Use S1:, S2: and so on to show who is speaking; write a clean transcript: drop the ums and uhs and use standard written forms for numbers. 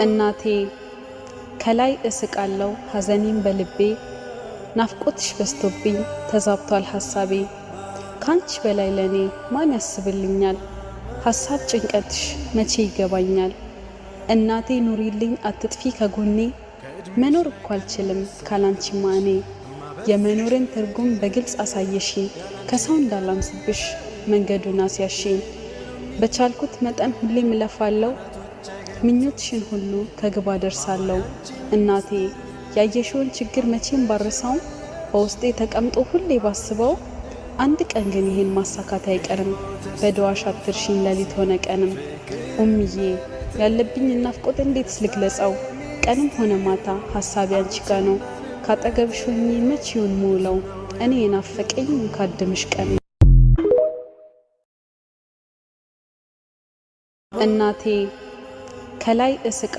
S1: እናቴ ከላይ እስቃለው ሐዘኔን በልቤ ናፍቆትሽ በስቶብኝ ተዛብቷል ሐሳቤ ካንቺ በላይ ለኔ ማን ያስብልኛል ሐሳብ ጭንቀትሽ መቼ ይገባኛል እናቴ ኑሪልኝ አትጥፊ ከጎኔ መኖር እኮ አልችልም ካላንቺ ማኔ የመኖርን ትርጉም በግልጽ አሳየሽኝ ከሰው እንዳላንስብሽ መንገዱን አስያሽኝ በቻልኩት መጠን ሁሌም እለፋለሁ ምኞትሽን ሁሉ ከግባ ደርሳለሁ እናቴ ያየሽውን ችግር መቼም ባረሳው በውስጤ ተቀምጦ ሁሌ ባስበው አንድ ቀን ግን ይሄን ማሳካት አይቀርም በዱዓሽ አትርሺኝ ለሊት ሆነ ቀንም ኡምዬ ያለብኝ ናፍቆት እንዴት ልግለጸው ቀንም ሆነ ማታ ሐሳቤ አንቺ ጋር ነው ካጠገብሽ ሆኜ መቼ ይሁን ሙለው እኔ የናፈቀኝ ካድምሽ ቀን እናቴ ከላይ እስቃ